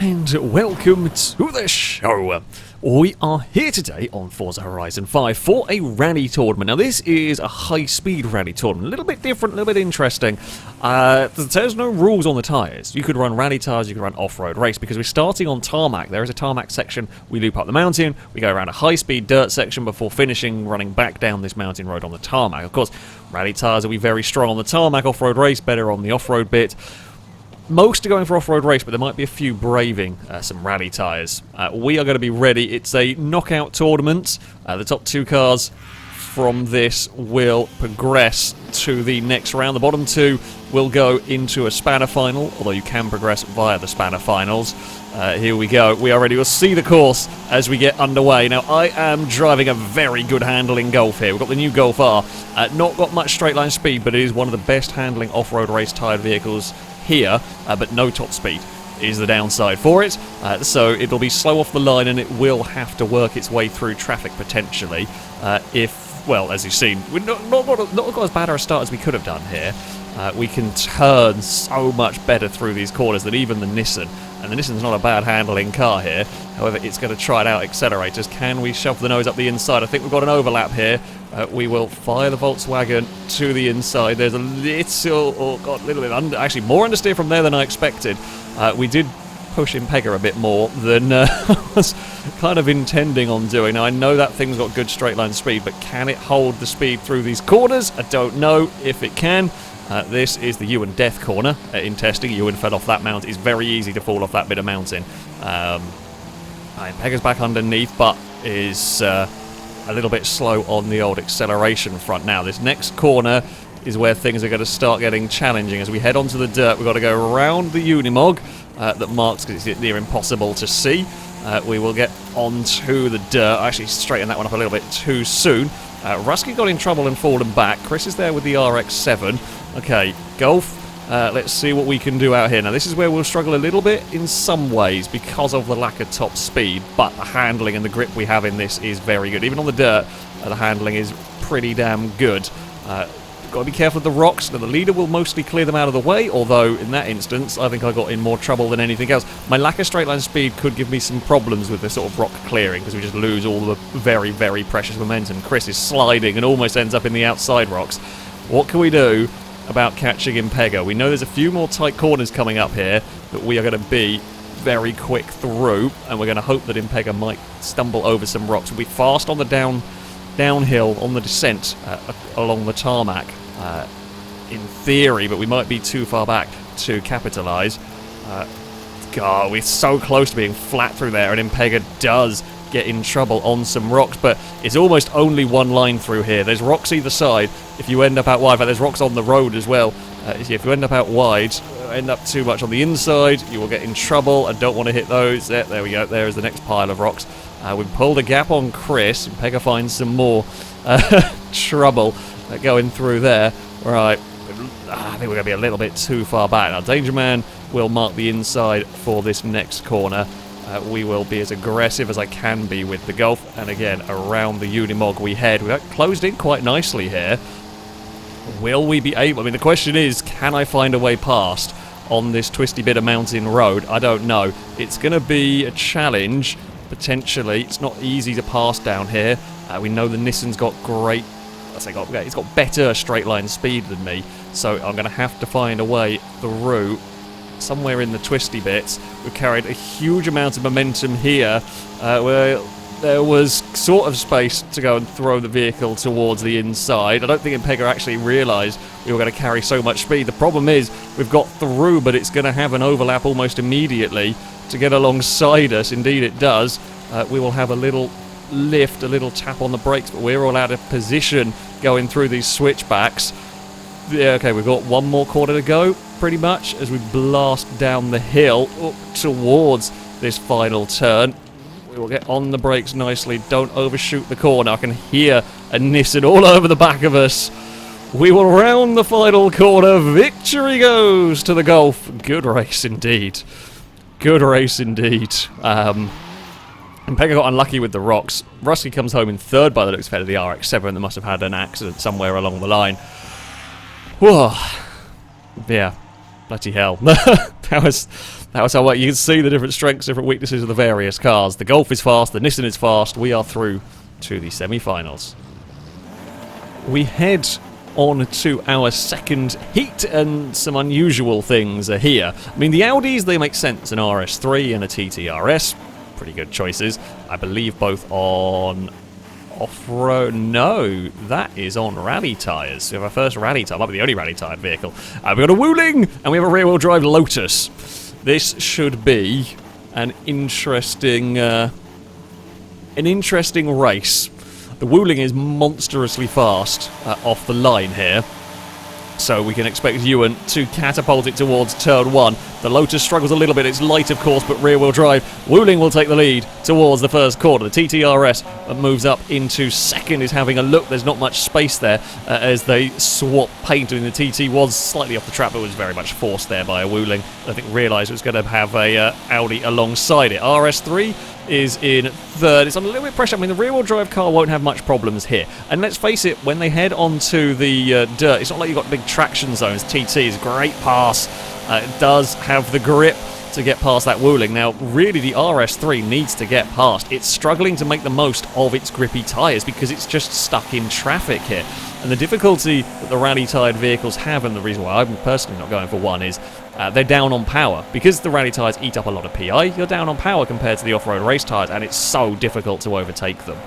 and welcome to the show. We are here today on Forza Horizon 5 for a rally tournament. Now this is a high-speed rally tournament, a little bit different, a little bit interesting. There's no rules on the tyres. You could run rally tyres, you could run off-road race, because we're starting on tarmac. There is a tarmac section, we loop up the mountain, we go around a high-speed dirt section before finishing running back down this mountain road on the tarmac. Of course, rally tyres will be very strong on the tarmac, off-road race better on the off-road bit. Most are going for off-road race, but there might be a few braving some rally tyres. We are going to be ready. It's a knockout tournament. The top two cars from this will progress to the next round. The bottom two will go into a spanner final, although you can progress via the spanner finals. Here we go. We are ready. We'll see the course as we get underway. Now, I am driving a very good handling Golf here. We've got the new Golf R. Not got much straight line speed, but it is one of the best handling off-road race tyred vehicles here, but no top speed is the downside for it, so it'll be slow off the line and it will have to work its way through traffic potentially. Well, as you've seen, we're not got as bad a start as we could have done here. We can turn so much better through these corners than even the Nissan, and the Nissan's not a bad handling car here. However, it's going to try it out accelerators. Can we shove the nose up the inside? I think we've got an overlap here. We will fire the Volkswagen to the inside. There's a little bit actually more understeer from there than I expected. We did push Impega a bit more than I was kind of intending on doing. Now, I know that thing's got good straight line speed, but can it hold the speed through these corners? I don't know if it can. This is the Ewan death corner in testing. Ewan fell off that mountain. It's very easy to fall off that bit of mountain. Impega's back underneath, but is a little bit slow on the old acceleration front. Now, this next corner is where things are going to start getting challenging. As we head onto the dirt, we've got to go around the Unimog that marks, because it's near impossible to see. We will get onto the dirt. I actually straightened that one up a little bit too soon. Rusky got in trouble and fallen back. Chris is there with the RX-7. Okay, Golf. Let's see what we can do out here. Now, this is where we'll struggle a little bit in some ways because of the lack of top speed, but the handling and the grip we have in this is very good. Even on the dirt, the handling is pretty damn good. Got to be careful of the rocks. Now, the leader will mostly clear them out of the way, although in that instance, I think I got in more trouble than anything else. My lack of straight line speed could give me some problems with this sort of rock clearing, because we just lose all the very, very precious momentum. Chris is sliding and almost ends up in the outside rocks. What can we do about catching Impega? We know there's a few more tight corners coming up here that we are going to be very quick through, and we're going to hope that Impega might stumble over some rocks. We'll be fast on the downhill on the descent along the tarmac in theory, but we might be too far back to capitalise. God, we're so close to being flat through there, and Impega does get in trouble on some rocks, but it's almost only one line through here. There's rocks either side. If you end up out wide, but there's rocks on the road as well. If you end up out wide, end up too much on the inside, you will get in trouble. I don't want to hit those. There we go. There is the next pile of rocks. We've pulled a gap on Chris. Impega finds some more trouble going through there. Right. I think we're going to be a little bit too far back. Now, Danger Man will mark the inside for this next corner. We will be as aggressive as I can be with the Golf, and again, around the Unimog we head. We've closed in quite nicely here. Will we be able... I mean, the question is, can I find a way past on this twisty bit of mountain road? I don't know. It's going to be a challenge, potentially. It's not easy to pass down here. We know the Nissan's got great... it's got better straight line speed than me, so I'm going to have to find a way through somewhere in the twisty bits. We've carried a huge amount of momentum here, where there was sort of space to go and throw the vehicle towards the inside. I don't think Impega actually realised we were going to carry so much speed. The problem is we've got through, but it's going to have an overlap almost immediately to get alongside us. Indeed it does. We will have a little lift, a little tap on the brakes, but we're all out of position going through these switchbacks. Yeah, okay, we've got one more quarter to go, pretty much, as we blast down the hill up towards this final turn. We will get on the brakes nicely, don't overshoot the corner. I can hear a Nissan all over the back of us. We will round the final corner. Victory goes to the Golf. Good race indeed. Good race indeed. Impega got unlucky with the rocks. Rusky comes home in third by the looks of the RX-7 that must have had an accident somewhere along the line. Whoa. Yeah. Bloody hell. That was how you can see the different strengths, different weaknesses of the various cars. The Golf is fast, the Nissan is fast. We are through to the semi-finals. We head on to our second heat, and some unusual things are here. I mean, the Audis, they make sense. An RS3 and a TTRS. Pretty good choices. I believe both on off-road. No, that is on rally tyres. We have our first rally tyre. Might be the only rally tyre vehicle. We've got a Wuling, and we have a rear-wheel drive Lotus. This should be an interesting race. The Wuling is monstrously fast off the line here, so we can expect Ewan to catapult it towards turn 1. The Lotus struggles a little bit. It's light, of course, but rear-wheel drive. Wuling will take the lead towards the first corner. The TTRS moves up into second, is having a look. There's not much space there as they swap paint. I mean, the TT was slightly off the track, but was very much forced there by a Wuling. I think realised it was going to have a Audi alongside it. RS3 is in third. It's on a little bit of pressure. I mean, the rear-wheel drive car won't have much problems here. And let's face it, when they head onto the dirt, it's not like you've got big traction zones. TT is a great pass. It does have the grip to get past that Wuling. Now, really, the RS3 needs to get past. It's struggling to make the most of its grippy tyres because it's just stuck in traffic here. And the difficulty that the rally-tired vehicles have, and the reason why I'm personally not going for one, is they're down on power. Because the rally tyres eat up a lot of PI, you're down on power compared to the off-road race tyres, and it's so difficult to overtake them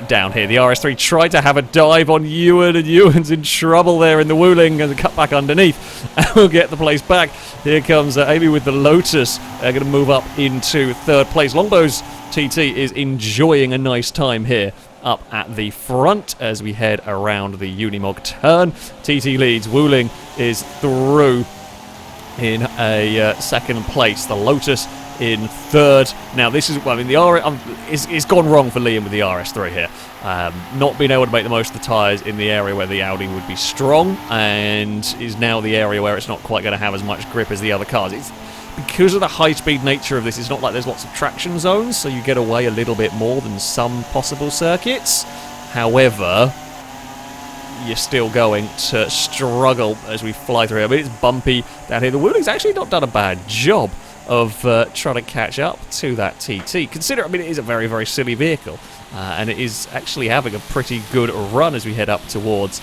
down here. The RS3 tried to have a dive on Ewan, and Ewan's in trouble there in the Wuling, and cut back underneath, and we'll get the place back. Here comes Amy with the Lotus. They're going to move up into third place. Longbow's TT is enjoying a nice time here up at the front as we head around the Unimog turn. TT leads. Wuling is through in a second place. The Lotus in third. Now this is, I mean, it's gone wrong for Liam with the RS3 here. Not being able to make the most of the tyres in the area where the Audi would be strong, and is now the area where it's not quite going to have as much grip as the other cars. It's because of the high-speed nature of this, it's not like there's lots of traction zones, so you get away a little bit more than some possible circuits. However, you're still going to struggle as we fly through here. I mean, it's bumpy down here. The Wuling's actually not done a bad job of trying to catch up to that TT. Consider, I mean, it is a very, very silly vehicle, and it is actually having a pretty good run as we head up towards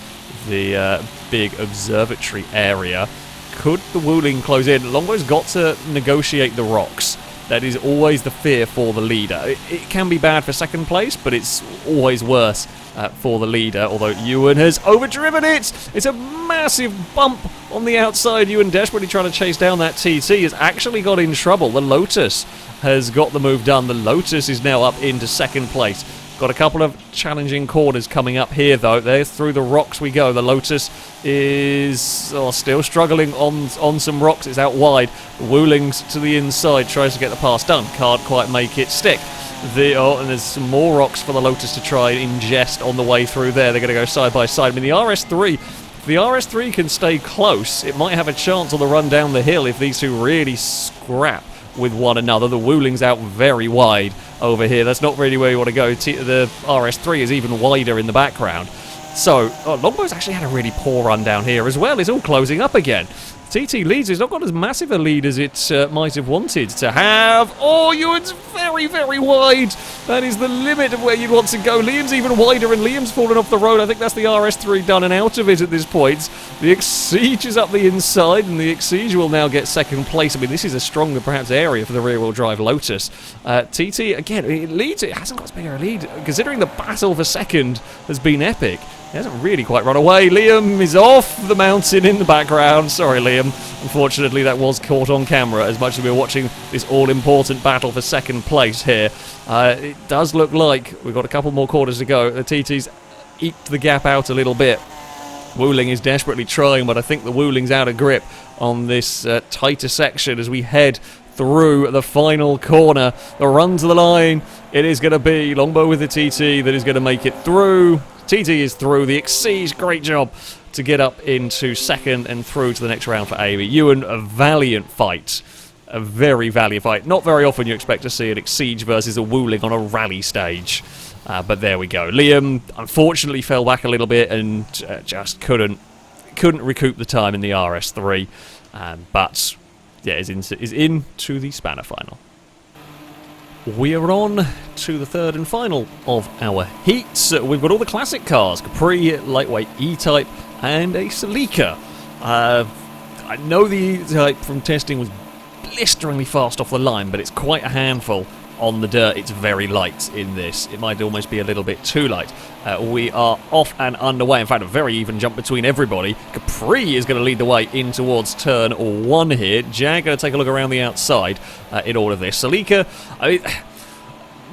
the big observatory area. Could the Wuling close in? Longbow's got to negotiate the rocks. That is always the fear for the leader. It can be bad for second place, but it's always worse for the leader, although Ewan has overdriven it. It's a massive bump on the outside. Ewan desperately trying to chase down that TT has actually got in trouble. The Lotus has got the move done. The Lotus is now up into second place. Got a couple of challenging corners coming up here, though. There, through the rocks we go. The Lotus is still struggling on some rocks. It's out wide. The Wuling's to the inside, tries to get the pass done. Can't quite make it stick. And there's some more rocks for the Lotus to try and ingest on the way through there. They're going to go side by side. I mean, the RS3, if the RS3 can stay close, it might have a chance on the run down the hill if these two really scrap with one another. The Wuling's out very wide over here. That's not really where you want to go. The RS3 is even wider in the background. So, Longbow's actually had a really poor run down here as well. It's all closing up again. TT leads. It's not got as massive a lead as it might have wanted to have. Oh, Ewan's very, very wide. That is the limit of where you'd want to go. Liam's even wider, and Liam's fallen off the road. I think that's the RS3 done and out of it at this point. The Exige is up the inside, and the Exige will now get second place. I mean, this is a stronger, perhaps, area for the rear-wheel drive Lotus. TT, again, it leads. It hasn't got as big a lead, considering the battle for second has been epic. He hasn't really quite run away. Liam is off the mountain in the background. Sorry, Liam. Unfortunately, that was caught on camera as much as we were watching this all-important battle for second place here. It does look like we've got a couple more quarters to go. The TT's eked the gap out a little bit. Wuling is desperately trying, but I think the Wuling's out of grip on this tighter section as we head through the final corner. The run to the line. It is going to be Longbow with the TT that is going to make it through. TT is through. The Exige, great job to get up into second and through to the next round for Amy. Ewan, a valiant fight. A very valiant fight. Not very often you expect to see an Exige versus a Wuling on a rally stage. But there we go. Liam, unfortunately, fell back a little bit and just couldn't recoup the time in the RS3. But yeah, is into the Spanner final. We are on to the third and final of our heats. We've got all the classic cars: Capri, lightweight E-Type, and a Celica. I know the E-Type from testing was blisteringly fast off the line, but it's quite a handful on the dirt. It's very light in this. It might almost be a little bit too light. We are off and underway. In fact, a very even jump between everybody. Capri is going to lead the way in towards turn 1 here. Jag going to take a look around the outside in all of this. Celica, I mean,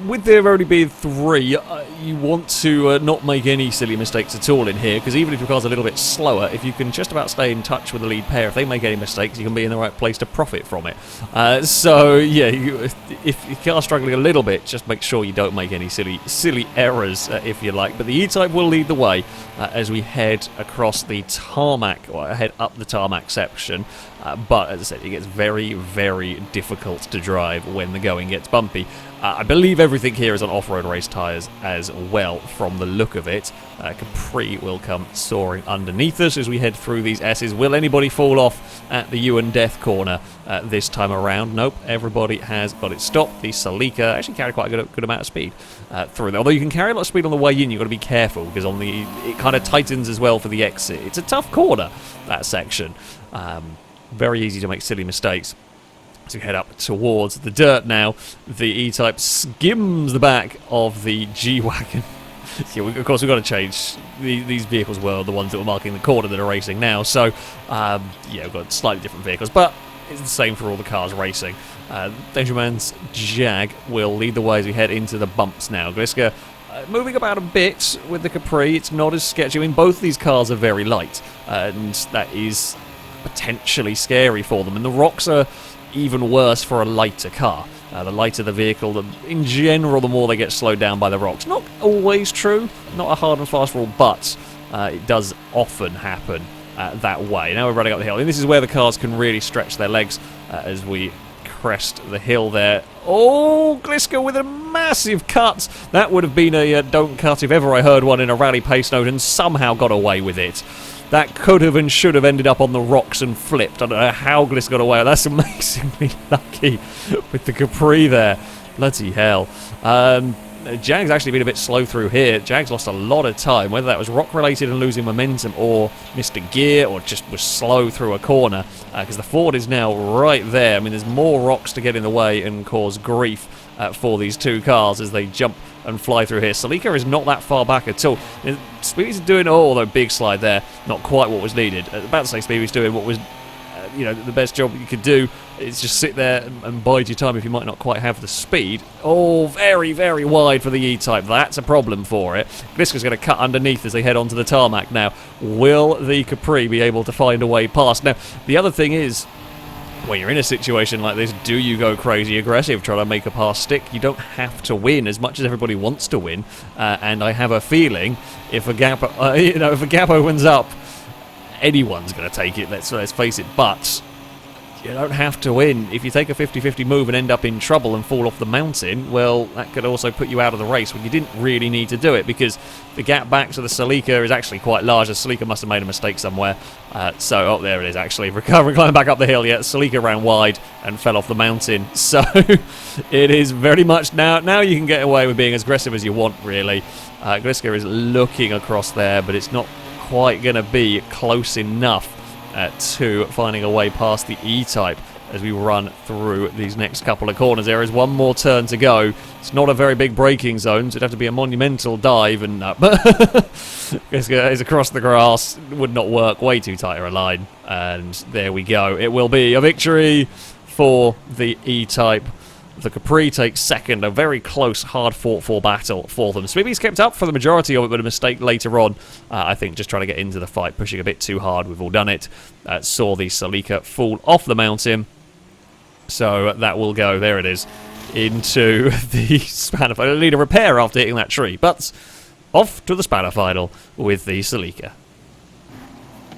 with there only being 3, you want to not make any silly mistakes at all in here, because even if your car's a little bit slower, if you can just about stay in touch with the lead pair, if they make any mistakes, you can be in the right place to profit from it. So, yeah, if your car's struggling a little bit, just make sure you don't make any silly errors, if you like. But the E-Type will lead the way as we head across the tarmac, or head up the tarmac section. But, as I said, it gets very, very difficult to drive when the going gets bumpy. I believe everything here is on off-road race tyres as well, from the look of it. Capri will come soaring underneath us as we head through these S's. Will anybody fall off at the Ewan Death corner this time around? Nope, everybody has got it stopped. The Celica actually carried quite a good amount of speed through there. Although you can carry a lot of speed on the way in, you've got to be careful, because it kind of tightens as well for the exit. It's a tough corner, that section. Very easy to make silly mistakes. To head up towards the dirt now, the E-Type skims the back of the G-Wagon. Yeah, of course we've got to change. These vehicles were the ones that were marking the corner that are racing now, so yeah, we've got slightly different vehicles, but it's the same for all the cars racing. Dangerman's Jag will lead the way as we head into the bumps now. Gliska moving about a bit with the Capri. It's not as sketchy. I mean, both these cars are very light, and that is potentially scary for them, and the rocks are even worse for a lighter car. The lighter the vehicle, in general, the more they get slowed down by the rocks. Not always true, not a hard and fast rule, but it does often happen that way. Now we're running up the hill, and this is where the cars can really stretch their legs as we crest the hill there. Oh, Gliska with a massive cut. That would have been a don't cut if ever I heard one in a rally pace note, and somehow got away with it. That could have and should have ended up on the rocks and flipped. I don't know how Gliss got away. That's amazingly lucky with the Capri there. Bloody hell. Jag's actually been a bit slow through here. Jag's lost a lot of time, whether that was rock related and losing momentum, or missed a gear, or just was slow through a corner, because the Ford is now right there. I mean, there's more rocks to get in the way and cause grief for these two cars as they jump and fly through here. Celica is not that far back at all. Speedy's doing, although big slide there, not quite what was needed. About to say Speedy's doing what was the best job you could do is just sit there and bide your time if you might not quite have the speed. Oh, very, very wide for the E-Type. That's a problem for it. Gliska's going to cut underneath as they head onto the tarmac now. Will the Capri be able to find a way past? Now, the other thing is, when you're in a situation like this, do you go crazy aggressive, try to make a pass stick? You don't have to win as much as everybody wants to win, and I have a feeling if a gap, if a gap opens up, anyone's going to take it. Let's face it. But you don't have to win. If you take a 50-50 move and end up in trouble and fall off the mountain, well, that could also put you out of the race when you didn't really need to do it, because the gap back to the Celica is actually quite large. The Celica must have made a mistake somewhere. Oh, there it is, actually. Recovering, climbing back up the hill. Yeah, Celica ran wide and fell off the mountain. So it is very much now you can get away with being as aggressive as you want, really. Gliska is looking across there, but it's not quite going to be close enough to finding a way past the E-Type as we run through these next couple of corners. There is one more turn to go. It's not a very big braking zone, so it'd have to be a monumental dive, and is across the grass. Would not work. Way too tight a line, and there we go. It will be a victory for the E-Type. The Capri takes second, a very close, hard-fought-for battle for them. Swibby's kept up for the majority of it, but a mistake later on, I think, just trying to get into the fight, pushing a bit too hard. We've all done it. Saw the Celica fall off the mountain, so that will go, there it is, into the Spanner final. It'll need a repair after hitting that tree, but off to the Spanner final with the Celica.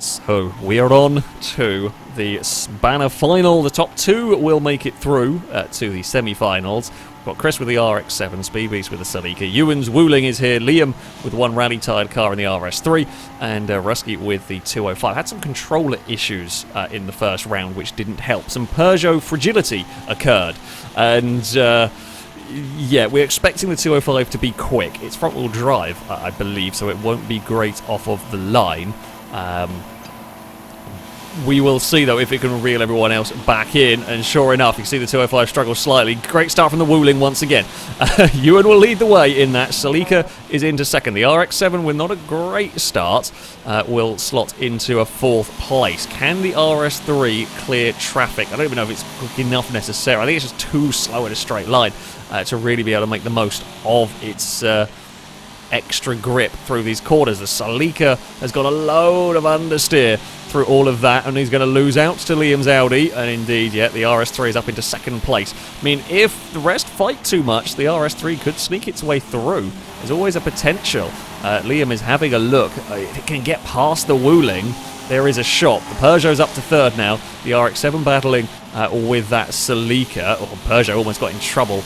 So we are on to the banner final. The top two will make it through to the semi-finals. We've got Chris with the RX-7, Speed Beast with the Celica, Ewan's Wooling is here, Liam with one rally-tired car in the RS3, and Rusky with the 205. Had some controller issues in the first round, which didn't help. Some Peugeot fragility occurred, and yeah, we're expecting the 205 to be quick. It's front-wheel drive, I believe, so it won't be great off of the line. We will see, though, if it can reel everyone else back in, and sure enough, you see the 205 struggle slightly. Great start from the Wooling once again. Ewan will lead the way in that. Celica is into second. The RX-7, with not a great start, will slot into a fourth place. Can the RS3 clear traffic? I don't even know if it's quick enough necessarily. I think it's just too slow in a straight line to really be able to make the most of its extra grip through these corners. The Celica has got a load of understeer through all of that, and he's going to lose out to Liam's Audi, and indeed, yeah, the RS3 is up into second place. I mean, if the rest fight too much, the RS3 could sneak its way through. There's always a potential. Liam is having a look. If it can get past the Wooling, there is a shot. The Peugeot's up to third now. The RX-7 battling with that Celica. Oh, Peugeot almost got in trouble,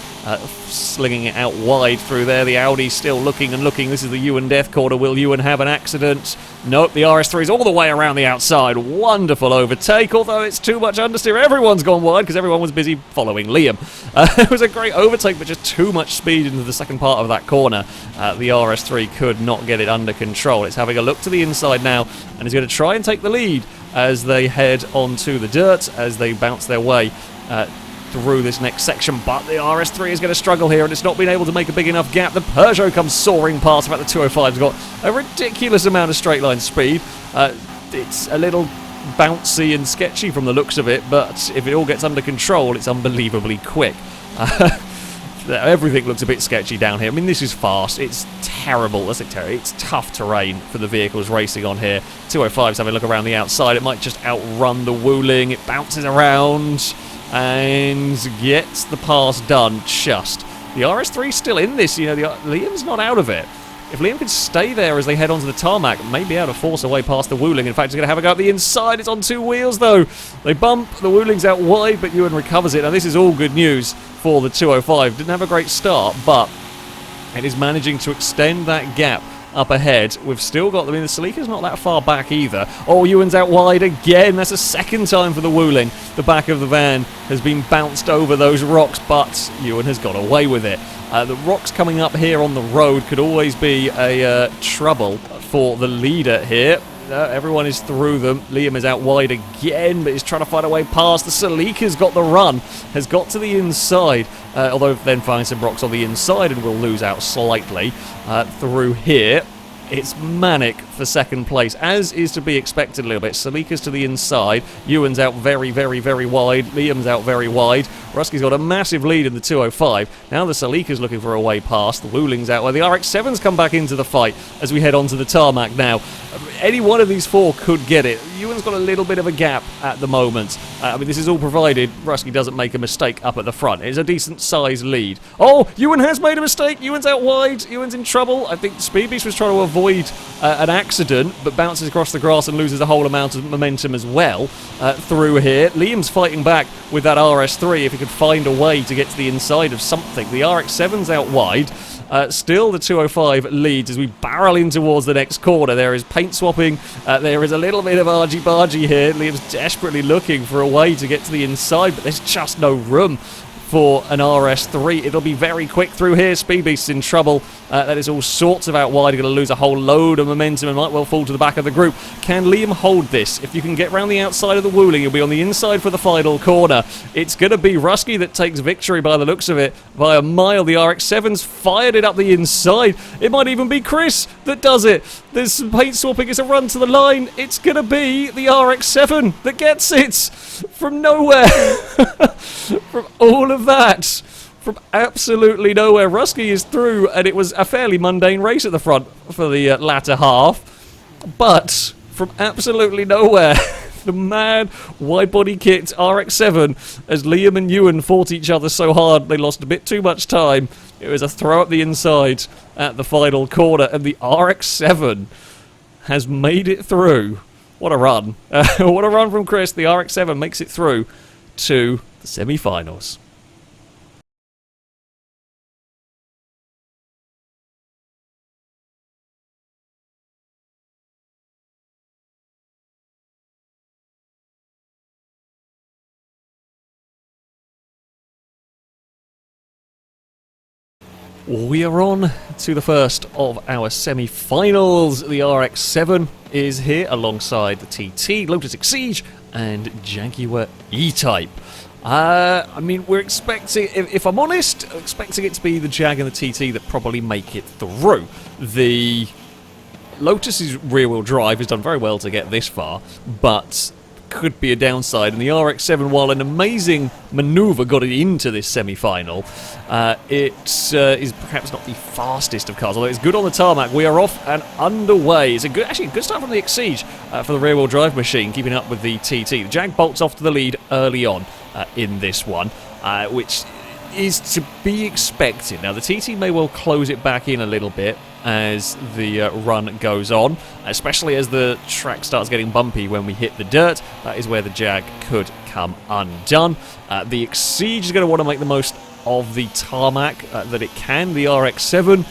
slinging it out wide through there. The Audi still looking and looking. This is the Ewan death corner. Will Ewan have an accident? Nope, the RS3 is all the way around the outside. Wonderful overtake, although it's too much understeer. Everyone's gone wide because everyone was busy following Liam. It was a great overtake, but just too much speed into the second part of that corner. The RS3 could not get it under control. It's having a look to the inside now, and is going to try and take the lead as they head onto the dirt, as they bounce their way through this next section. But the RS3 is going to struggle here, and it's not been able to make a big enough gap. The Peugeot comes soaring past. In fact, the 205's got a ridiculous amount of straight line speed. It's a little bouncy and sketchy from the looks of it, but if it all gets under control, it's unbelievably quick. Everything looks a bit sketchy down here. I mean, this is fast. It's terrible. It's tough terrain for the vehicles racing on here. 205's having a look around the outside. It might just outrun the Wooling. It bounces around and gets the pass done just. The RS3's still in this. You know, Liam's not out of it. If Liam can stay there as they head onto the tarmac, may be able to force a way past the Wooling. In fact, he's going to have a go at the inside. It's on two wheels, though. They bump. The Wooling's out wide, but Ewan recovers it. Now, this is all good news for the 205. Didn't have a great start, but it is managing to extend that gap up ahead. We've still got, I mean, the Celica's not that far back either. Oh, Ewan's out wide again. That's a second time for the Wooling. The back of the van has been bounced over those rocks, but Ewan has got away with it. The rocks coming up here on the road could always be a trouble for the leader here. Everyone is through them. Liam is out wide again, but he's trying to find a way past. The Celica's got the run, has got to the inside, although then finds some rocks on the inside and will lose out slightly through here. It's manic for second place, as is to be expected a little bit. Celica's to the inside. Ewan's out very, very, very wide. Liam's out very wide. Rusky's got a massive lead in the 205. Now the Celica's looking for a way past. The Wooling's out where the RX-7's come back into the fight as we head onto the tarmac now. Any one of these four could get it. Ewan's got a little bit of a gap at the moment. I mean, this is all provided Rusky doesn't make a mistake up at the front. It's a decent size lead. Oh, Ewan has made a mistake. Ewan's out wide. Ewan's in trouble. I think Speed Beast was trying to avoid an accident, but bounces across the grass and loses a whole amount of momentum as well through here. Liam's fighting back with that RS3 if he could find a way to get to the inside of something. The RX-7's out wide. Still the 205 leads as we barrel in towards the next corner. There is paint swapping. There is a little bit of argy-bargy here. Liam's desperately looking for a way to get to the inside, but there's just no room for an RS3. It'll be very quick through here. Speed Beast's in trouble. That is all sorts of out wide. Going to lose a whole load of momentum and might well fall to the back of the group. Can Liam hold this? If you can get round the outside of the Wooling, you'll be on the inside for the final corner. It's going to be Rusky that takes victory by the looks of it by a mile. The RX-7's fired it up the inside. It might even be Chris that does it. There's some paint swapping. It's a run to the line. It's going to be the RX-7 that gets it from nowhere. From all of that, from absolutely nowhere. Rusky is through, and it was a fairly mundane race at the front for the latter half. But from absolutely nowhere, the mad wide-body kicked RX-7 as Liam and Ewan fought each other so hard they lost a bit too much time. It was a throw up the inside at the final corner, and the RX-7 has made it through What a run. What a run from Chris. The RX-7 makes it through to the semi-finals. We are on to the first of our semi-finals. The RX-7 is here alongside the TT, Lotus Exige, and Jaguar E-Type. I mean, we're expecting, if I'm honest, expecting it to be the Jag and the TT that probably make it through. The Lotus's rear-wheel drive has done very well to get this far, but could be a downside, and the RX-7, while an amazing manoeuvre got it into this semi-final, it is perhaps not the fastest of cars, although it's good on the tarmac. We are off and underway. It's a good, actually a good start from the Exige for the rear-wheel drive machine, keeping up with the TT. The Jag bolts off to the lead early on in this one, which is to be expected. Now, the TT may well close it back in a little bit as the run goes on, especially as the track starts getting bumpy when we hit the dirt. That is where the Jag could come undone. The Exige is going to want to make the most of the tarmac that it can. The RX-7,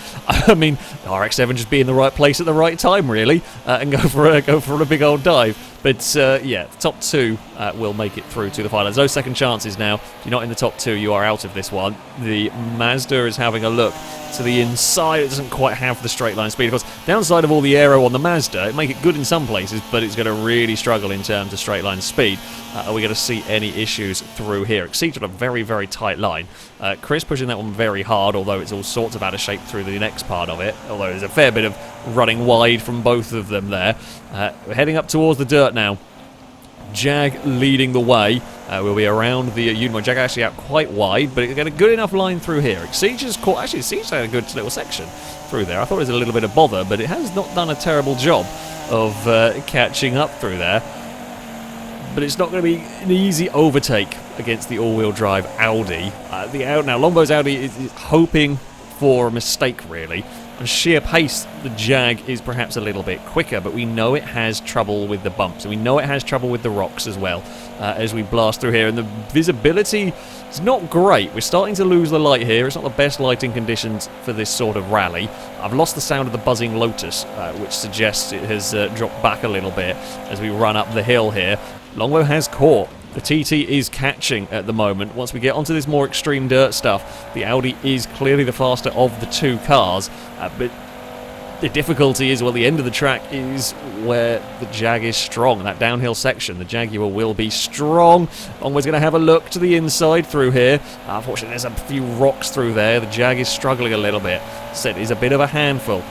I mean, the RX-7 just be in the right place at the right time, really, and go for a big old dive. But yeah, the top two will make it through to the final. There's no second chances now. If you're not in the top two, you are out of this one. The Mazda is having a look to the inside. It doesn't quite have the straight line speed. Of course, downside of all the aero on the Mazda, it make it good in some places, but it's going to really struggle in terms of straight line speed. Are we going to see any issues through here? Exige on a very, very tight line. Chris pushing that one very hard, although it's all sorts of out of shape through the next part of it, although there's a fair bit of running wide from both of them there. We're heading up towards the dirt now. Jag leading the way. We'll be around the Unimog. Jag actually out quite wide, but it's got a good enough line through here. Exige has caught, actually, Exige had a good little section through there. I thought it was a little bit of bother, but it has not done a terrible job of catching up through there. But it's not going to be an easy overtake against the all-wheel drive Audi. Now, Longbo's Audi is hoping for a mistake, really. On sheer pace, the Jag is perhaps a little bit quicker, but we know it has trouble with the bumps, and we know it has trouble with the rocks as well as we blast through here. And the visibility is not great. We're starting to lose the light here. It's not the best lighting conditions for this sort of rally. I've lost the sound of the buzzing Lotus, which suggests it has dropped back a little bit as we run up the hill here. Longbow has caught. The TT is catching at the moment. Once we get onto this more extreme dirt stuff, the Audi is clearly the faster of the two cars, but the difficulty is, well, the end of the track is where the Jag is strong. That downhill section, the Jaguar will be strong. Longbo's going to have a look to the inside through here. Unfortunately, there's a few rocks through there. The Jag is struggling a little bit. Said he's a bit of a handful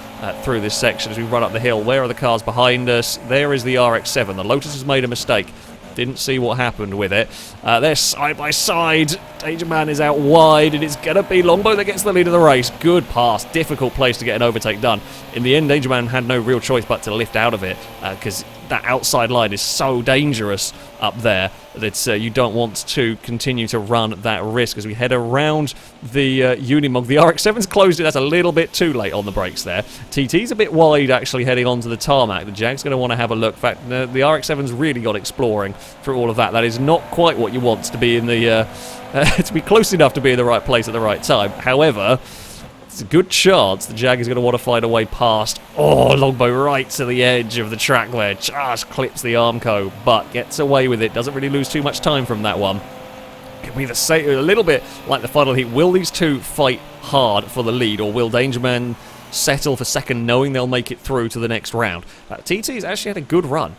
through this section as we run up the hill. Where are the cars behind us? There is the RX-7. The Lotus has made a mistake. Didn't see what happened with it. They're side by side. Danger Man is out wide, and it's going to be Longbow that gets the lead of the race. Good pass. Difficult place to get an overtake done. In the end, Danger Man had no real choice but to lift out of it because that outside line is so dangerous up there that you don't want to continue to run that risk as we head around the Unimog. The RX-7's closed it. That's a little bit too late on the brakes there. TT's a bit wide actually heading onto the tarmac. The Jag's going to want to have a look. In fact, the RX-7's really got exploring through all of that. That is not quite what you want to be in the to be close enough to be in the right place at the right time. However, it's a good chance the Jag is going to want to find a way past. Oh, Longbow right to the edge of the track there. Just clips the Armco, but gets away with it. Doesn't really lose too much time from that one. Could be the same, a little bit like the final heat. Will these two fight hard for the lead, or will Danger Man settle for second, knowing they'll make it through to the next round? TT's actually had a good run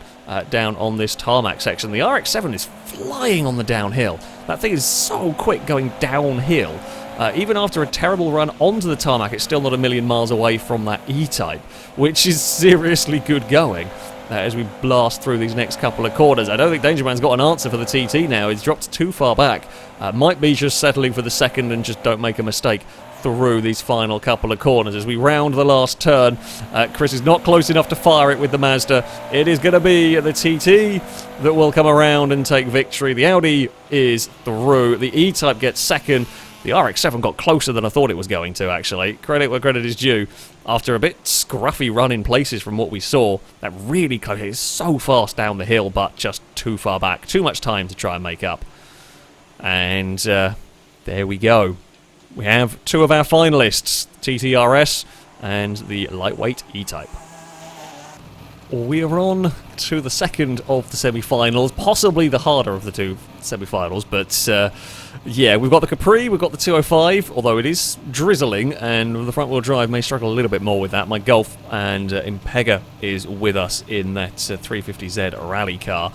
down on this tarmac section. The RX-7 is flying on the downhill. That thing is so quick going downhill. Even after a terrible run onto the tarmac, it's still not a million miles away from that E-Type, which is seriously good going as we blast through these next couple of corners. I don't think Danger Man's got an answer for the TT now. He's dropped too far back. Might be just settling for the second and just don't make a mistake through these final couple of corners. As we round the last turn, Chris is not close enough to fire it with the Mazda. It is going to be the TT that will come around and take victory. The Audi is through. The E-Type gets second. The RX-7 got closer than I thought it was going to, actually. Credit where credit is due. After a bit scruffy run in places from what we saw, that really close. It's so fast down the hill, but just too far back. Too much time to try and make up. And there we go. We have two of our finalists, TTRS and the lightweight E-Type. We are on to the second of the semi-finals, possibly the harder of the two semi-finals, but yeah, we've got the Capri, we've got the 205, although it is drizzling, and the front-wheel drive may struggle a little bit more with that. My Golf and Impega is with us in that 350Z rally car.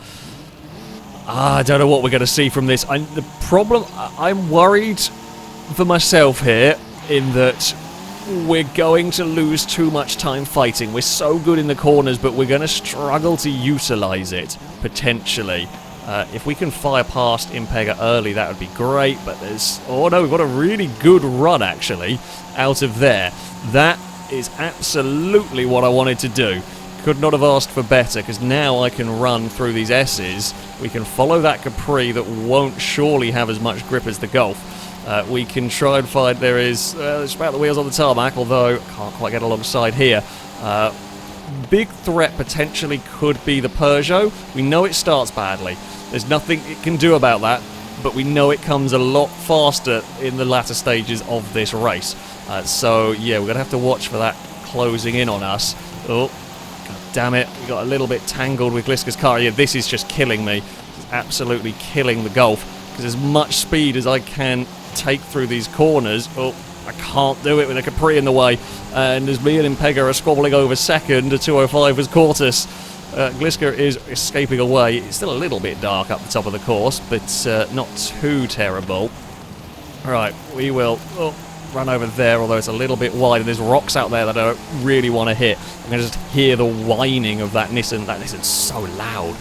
I don't know what we're going to see from this. The problem, I'm worried for myself here, in that we're going to lose too much time fighting. We're so good in the corners, but we're going to struggle to utilise it, potentially. If we can fire past Impega early, that would be great, but there's... Oh no, we've got a really good run, actually, out of there. That is absolutely what I wanted to do. Could not have asked for better, because now I can run through these S's. We can follow that Capri that won't surely have as much grip as the Golf. We can try and find there's about the wheels on the tarmac, although can't quite get alongside here. Big threat potentially could be the Peugeot. We know it starts badly. There's nothing it can do about that, but we know it comes a lot faster in the latter stages of this race. So yeah, we're going to have to watch for that closing in on us. Oh, god damn it. We got a little bit tangled with Gliska's car. Yeah, this is just killing me. This is absolutely killing the Golf, because as much speed as I can take through these corners. Oh, I can't do it with a Capri in the way, and as me and Impega are squabbling over second, a 205 has caught us. Gliska is escaping away. It's still a little bit dark up the top of the course, but not too terrible. Right, we will run over there, although it's a little bit wide, and there's rocks out there that I don't really want to hit. I'm going to just hear the whining of that Nissan. That Nissan's so loud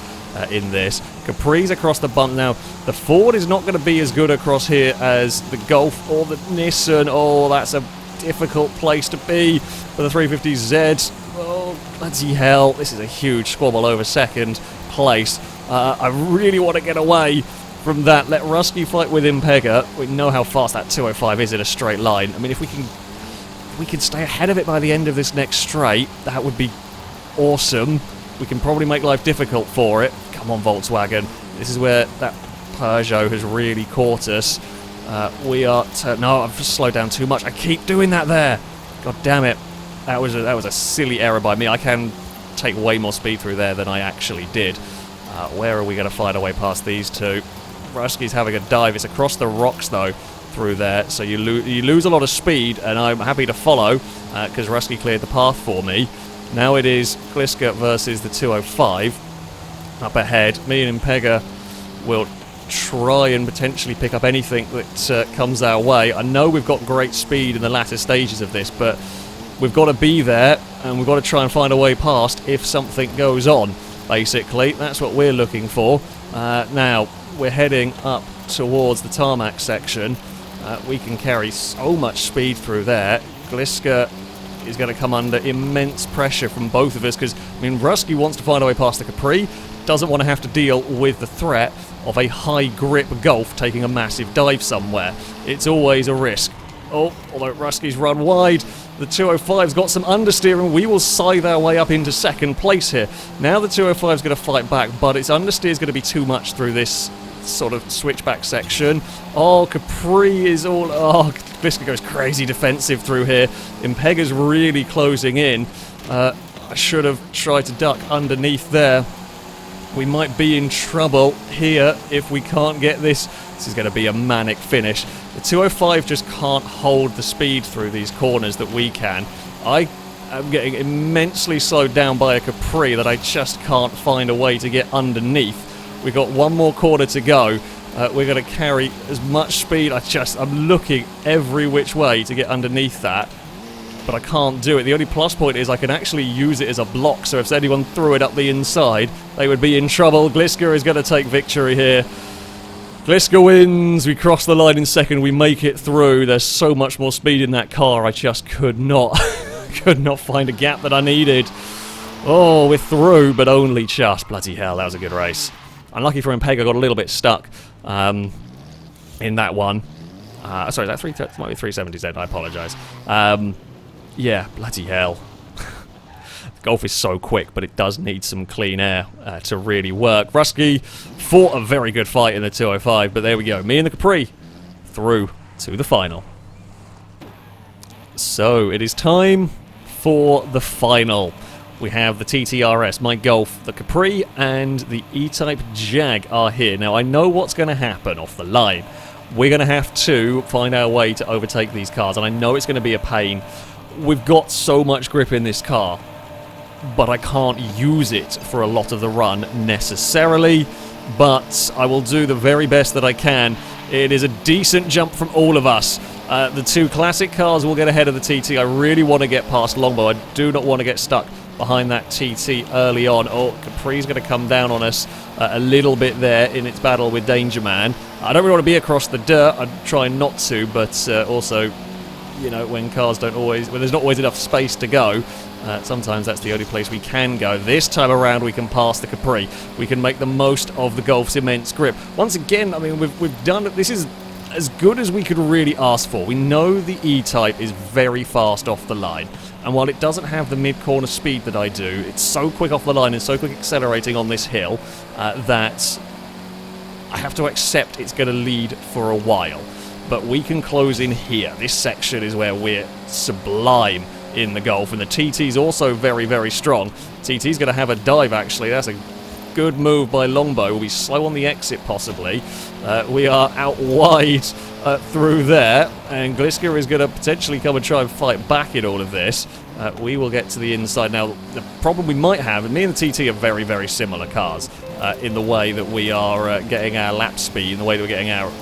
in this. Capri's across the bump now. The Ford is not going to be as good across here as the Golf or the Nissan. Oh, that's a difficult place to be for the 350Z. Oh, bloody hell. This is a huge squabble over second place. I really want to get away from that. Let Rusky fight with Impega. We know how fast that 205 is in a straight line. I mean, if we can stay ahead of it by the end of this next straight, that would be awesome. We can probably make life difficult for it. Come on, Volkswagen. This is where that Peugeot has really caught us. We are... No, I've just slowed down too much. I keep doing that there. God damn it. That was a silly error by me. I can take way more speed through there than I actually did. Where are we going to find our way past these two? Rusky's having a dive. It's across the rocks, though, through there. So you lose a lot of speed, and I'm happy to follow, because Rusky cleared the path for me. Now it is Gliska versus the 205. Up ahead, me and Impega will try and potentially pick up anything that comes our way. I know we've got great speed in the latter stages of this, but we've got to be there, and we've got to try and find a way past if something goes on, basically. That's what we're looking for. Now, we're heading up towards the tarmac section. We can carry so much speed through there. Gliska is going to come under immense pressure from both of us, because, I mean, Rusky wants to find a way past the Capri, doesn't want to have to deal with the threat of a high-grip Golf taking a massive dive somewhere. It's always a risk. Oh, although Rusky's run wide, the 205's got some understeer, and we will scythe our way up into second place here. Now the 205's going to fight back, but its understeer is going to be too much through this sort of switchback section. Oh, Capri is all... Oh, Gliska goes crazy defensive through here. Impega's really closing in. I should have tried to duck underneath there. We might be in trouble here if we can't get this. This is going to be a manic finish. The 205 just can't hold the speed through these corners that we can. I am getting immensely slowed down by a Capri that I just can't find a way to get underneath. We've got one more corner to go. We're going to carry as much speed. I'm looking every which way to get underneath that, but I can't do it. The only plus point is I can actually use it as a block, so if anyone threw it up the inside, they would be in trouble. Gliska is going to take victory here. Gliska wins. We cross the line in second. We make it through. There's so much more speed in that car. I just could not find a gap that I needed. Oh, we're through, but only just. Bloody hell, that was a good race. Unlucky for Impega, got a little bit stuck in that one. Sorry, that might be 370Z, I apologise. Yeah, bloody hell. Golf is so quick, but it does need some clean air to really work. Rusky fought a very good fight in the 205, but there we go. Me and the Capri through to the final. So, it is time for the final. We have the TTRS, my Golf, the Capri, and the E-Type Jag are here. Now, I know what's going to happen off the line. We're going to have to find our way to overtake these cars, and I know it's going to be a pain. We've got so much grip in this car, but I can't use it for a lot of the run necessarily, but I will do the very best that I can. It is a decent jump from all of us. The two classic cars will get ahead of the TT. I really want to get past Longbow. I do not want to get stuck behind that TT early on. Oh, Capri's going to come down on us a little bit there in its battle with Danger Man. I don't really want to be across the dirt. I'm trying not to, but also, you know, when cars don't always, when there's not always enough space to go, sometimes that's the only place we can go. This time around, we can pass the Capri. We can make the most of the Golf's immense grip. Once again, I mean, we've done it. This is as good as we could really ask for. We know the E-Type is very fast off the line, and while it doesn't have the mid-corner speed that I do, it's so quick off the line and so quick accelerating on this hill that I have to accept it's going to lead for a while. But we can close in here. This section is where we're sublime in the Golf, and the TT's also very, very strong. TT's going to have a dive, actually. That's a good move by Longbow. We'll be slow on the exit, possibly. We are out wide through there, and Gliska is going to potentially come and try and fight back in all of this. We will get to the inside. Now, the problem we might have, and me and the TT are very, very similar cars in the way that we are getting our lap speed, in the way that we're getting our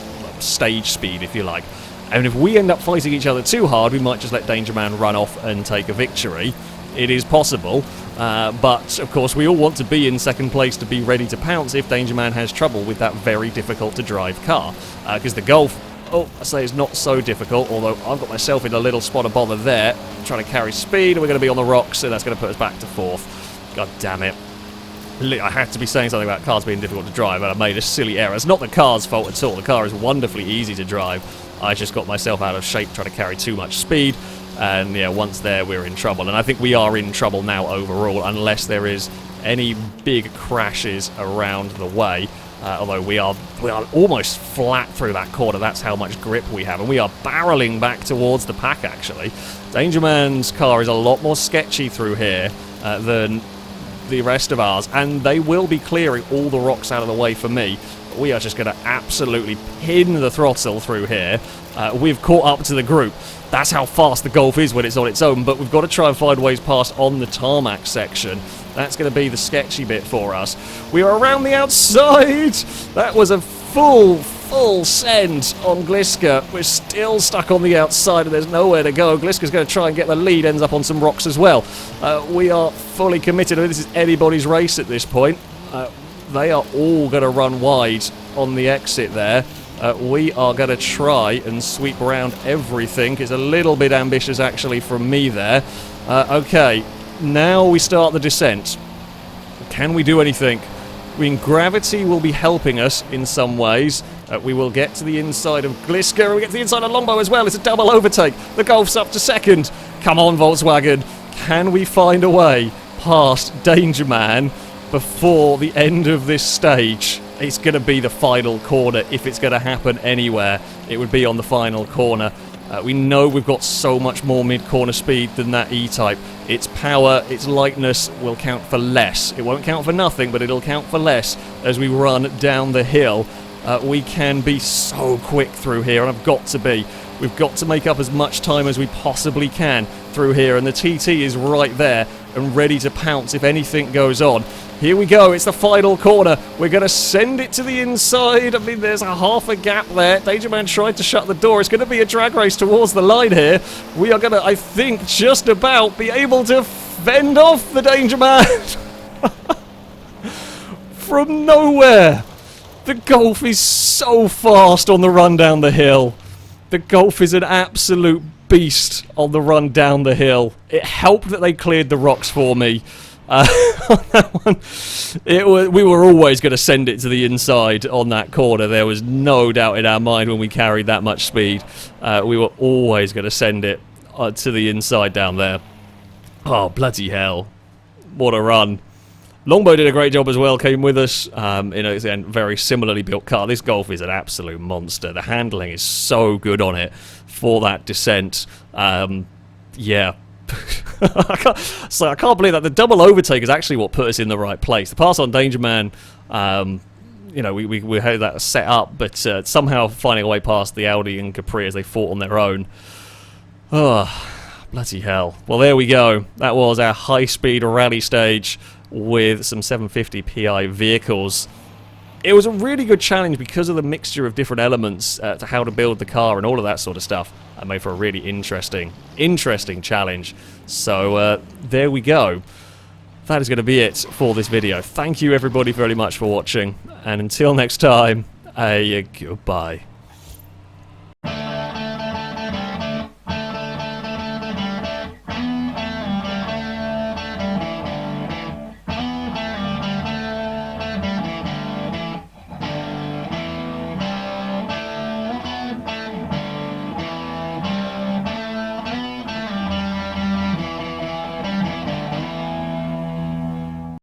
stage speed, if you like. And if we end up fighting each other too hard, we might just let Danger Man run off and take a victory. It is possible, but of course we all want to be in second place to be ready to pounce if Danger Man has trouble with that very difficult to drive car. Because the Golf, oh, I say it's not so difficult, although I've got myself in a little spot of bother there, trying to carry speed, and we're going to be on the rocks, so that's going to put us back to fourth. God damn it. I had to be saying something about cars being difficult to drive, and I made a silly error. It's not the car's fault at all. The car is wonderfully easy to drive. I just got myself out of shape trying to carry too much speed, and yeah, once there, we're in trouble. And I think we are in trouble now overall, unless there is any big crashes around the way. Although we are almost flat through that corner. That's how much grip we have, and we are barreling back towards the pack, actually. Danger Man's car is a lot more sketchy through here than the rest of ours, and they will be clearing all the rocks out of the way for me. We are just going to absolutely pin the throttle through here. We've caught up to the group. That's how fast the Golf is when it's on its own, but we've got to try and find ways past on the tarmac section. That's going to be the sketchy bit for us. We are around the outside! That was a full send on Gliska. We're still stuck on the outside and there's nowhere to go. Gliska's going to try and get the lead, ends up on some rocks as well. We are fully committed. I mean, this is anybody's race at this point. They are all going to run wide on the exit there. We are going to try and sweep around everything. It's a little bit ambitious, actually, from me there. Okay, now we start the descent. Can we do anything? I mean, gravity will be helping us in some ways. We will get to the inside of Gliska, and we get to the inside of Longbow as well. It's a double overtake. The Golf's up to second. Come on, Volkswagen. Can we find a way past Danger Man before the end of this stage? It's going to be the final corner. If it's going to happen anywhere, it would be on the final corner. We know we've got so much more mid-corner speed than that E-Type. Its power, its lightness will count for less. It won't count for nothing, but it'll count for less as we run down the hill. We can be so quick through here, and I've got to be. We've got to make up as much time as we possibly can through here, and the TT is right there and ready to pounce if anything goes on. Here we go, it's the final corner. We're going to send it to the inside. I mean, there's a half a gap there. Danger Man tried to shut the door. It's going to be a drag race towards the line here. We are going to, I think, just about be able to fend off the Danger Man. From nowhere. The Golf is so fast on the run down the hill. The Golf is an absolute beast on the run down the hill. It helped that they cleared the rocks for me. On that one, we were always going to send it to the inside on that corner. There was no doubt in our mind when we carried that much speed. We were always going to send it to the inside down there. Oh, bloody hell. What a run. Longbow did a great job as well, came with us in a very similarly built car. This Golf is an absolute monster. The handling is so good on it for that descent. Yeah. I can't believe that. The double overtake is actually what put us in the right place. The pass on Danger Man, you know, we had that set up, but somehow finding a way past the Audi and Capri as they fought on their own. Oh, bloody hell. Well, there we go. That was our high-speed rally stage with some 750 PI vehicles. It was a really good challenge because of the mixture of different elements to how to build the car and all of that sort of stuff. It made for a really interesting challenge. So there we go. That is going to be it for this video. Thank you everybody very much for watching, and until next time, goodbye.